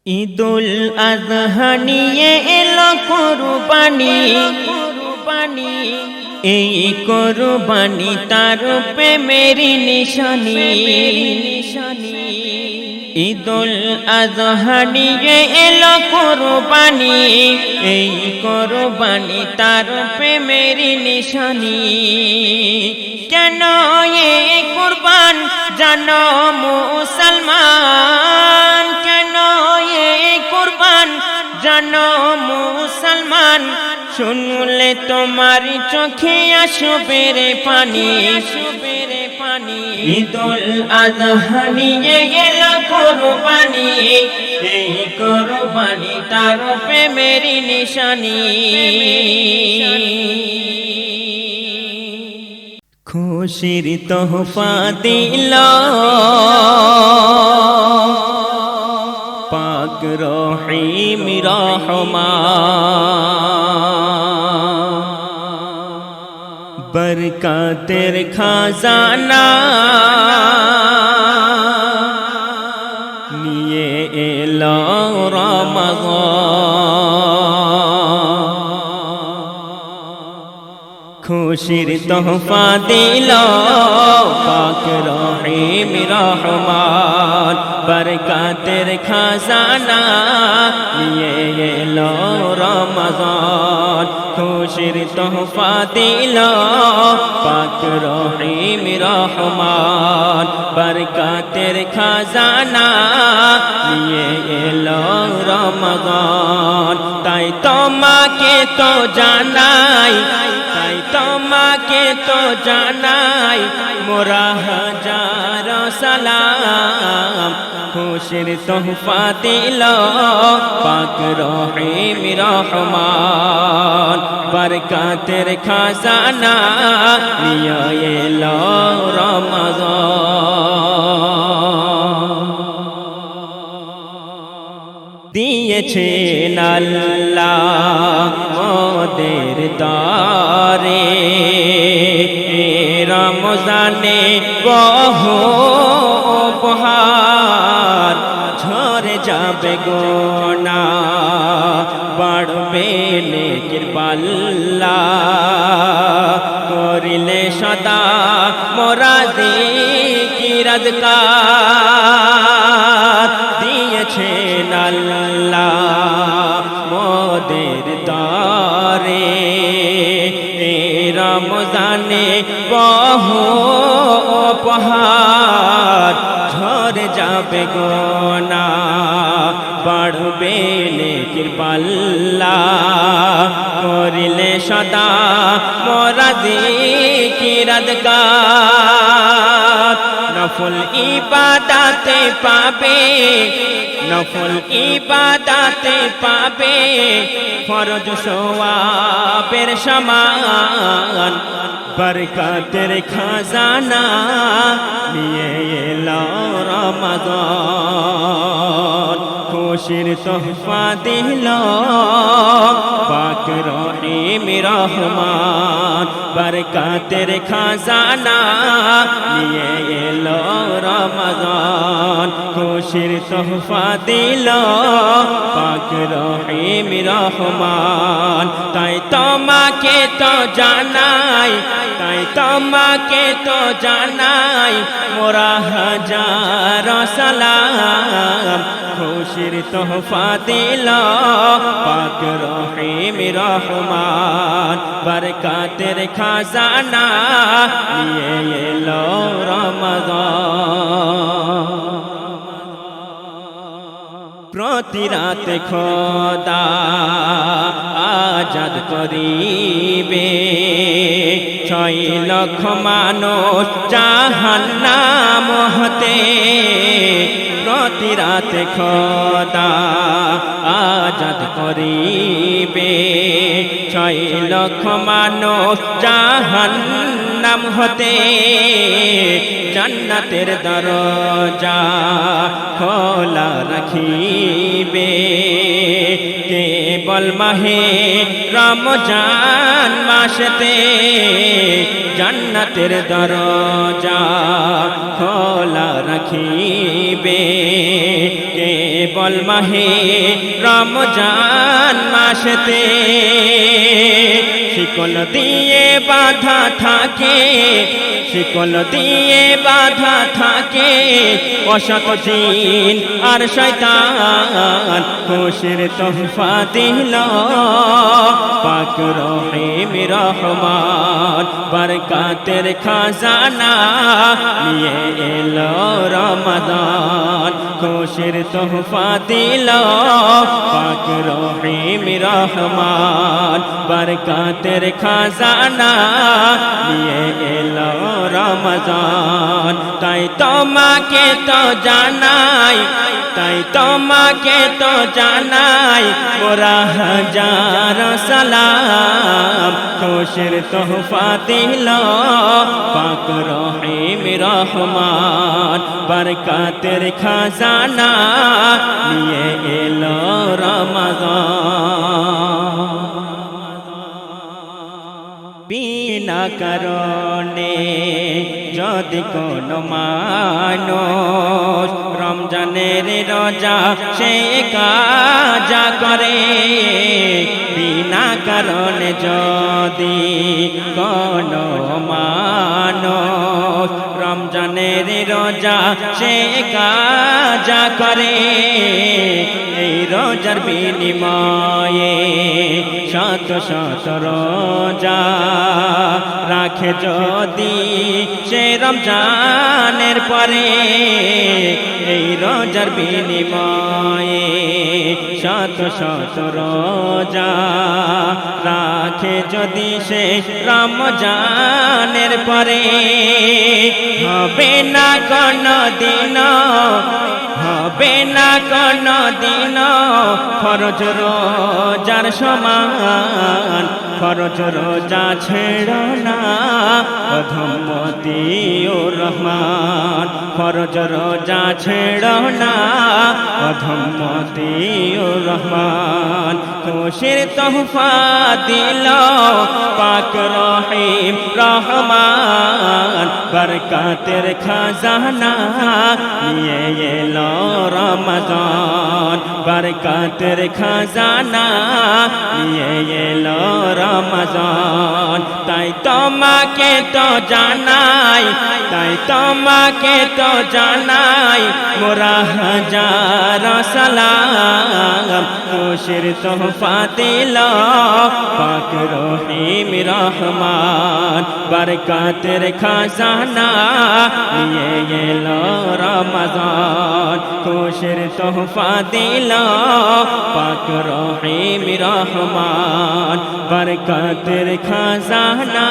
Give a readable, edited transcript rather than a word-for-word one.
ঈদুল আযহা নিয়ে এলো কুরবানি, এই কুরবানি তার প্রেমের নিশানি। ঈদুল আযহা নিয়ে এলো কুরবানি, এই কুরবানি তার প্রেমের নিশানি। কেন এই কুরবান জানো মুসলমান, কেন এই কুরবান জানো মুসলমান, শুনলে তোমার চোখে আসবে রে পানি। ঈদুল আযহা নিয়ে এলো কুরবানি, এই কুরবানি তার প্রেমের নিশানি। খুশির তোহফা দিল পাক রহিম রহমান, বরকতের খাজানা নিয়ে এলো রমাদান। খুশির তোহফা দিল পাক রহিম রহমান, বরকতের খাজানা নিয়ে এলো রমাদান। খুশির তোহফা দিল পাক রহিম রহমান, বরকতের খাজানা নিয়ে এলো রমাদান। তাই তোমাকে তো জানাই, তাই তোমাকে তো জানাই মোরা হাজার সালাম। খুশির তোহফা দিল পাক রহিম রহমান, বরকতের খাজানা নিয়ে এলো রমাদান। দিয়েছেন আল্লাহ মোদের দারে রমজানে বহু উপহার, ঝরে যাবে গুনাহ বাড়বে নেকির পাল্লা, করিলে সদা মোরা জিকির আযকার। দিয়েছেন আল্লাহ মোদের দারে রমজানে বহু উপহার, ঝরে যাবে গুনাহ বাড়বে নেকির পাল্লা, করিলে সদা মোরা জিকির আযকার। নফল ইবাদতে পাবে, নফল ইবাদতে পাবে ফরজ সওয়াবের সমান, বরকতের খাজানা নিয়ে এলো রমাদান। খুশির তোহফা দিল পাক রহিম রহমান, বরকতের খাজানা নিয়ে এলো রমাদান। খুশির তোহফা দিল পাক রহিম রহমান। তাই তোমাকে তো জানাই, তাই তোমাকে তো জানাই মোরা হাজার সালাম। খুশির তোহফা দিল পাক রহিম রহমান, বরকতের খাজানা নিয়ে এলো রমাদান। প্রতি রাত খোদা আজাদ করিবে 6 লক্ষ মানুষ জাহান্নাম হতে। প্রতি রাত খোদা আজাদ করিবে 6 লক্ষ মানুষ জাহান্নাম হতে। জান্নাতের দরজা খোলা রাখিবে কেবল মাহে রমজান মাসেতে। জান্নাতের দরজা খোলা রাখিবে বল মাহে রমজান মাসেতে শিকল দিয়ে বাঁধা থাকে, শিকল দিয়ে বাঁধা থাকে অসৎ জিন আর শয়তান। খুশির তোহফা দিল পাক রহিম রহমান, বরকতের খাজানা নিয়ে এলো রমাদান। খুশির তোহফা দিল পাক রহিম রহমান, বরকতের খাজানা নিয়ে এলো রমাদান। তাই তোমাকে তো জানাই, তাই তোমাকে তো জানাই মোরা হাজার সালাম। খুশির তোহফা দিল পাক রহিম রহমান, বরকতের খাজানা নিয়ে এলো রমাদান। বিনা কারণে যদি কোনো মানুষ রমজানের রোজা সে কাজা করে, বিনা কারণে যদি কোনো মানুষ রমজানের রোজা সে কাজা করে, এই রোজার বিনিময়ে শত শত রোজা রাখে যদি সে রমজানের পরে, এই রোজার বিনিময়ে শত শত রোজা রাখে যদি সে রমজানের পরে, হবে না কোনো দিন, হবে না কোনো দিন ফরজ রোজার সমান। ফরজ রোজা ছেড়ো না অধমতি ও রহমান, ফরজ রোজা ছেড়ো না অধমতি ও রহমান। খুশির তোহফা দিল পাক রহিম রহমান, বরকতের খাজানা নিয়ে এলো রমাদান, বরকতের খাজানা নিয়ে এলো রমাদান। তাই তোমাকে তো জানাই, তাই তোমাকে তো জানাই মোরা হাজার সালাম। খুশির তোহফা দিল পাক রহিম রহমান, বরকতের খাজানা নিয়ে এলো রমাদান। খুশির তোহফা দিল পাক রহিম রহমান, বরকতের খাজানা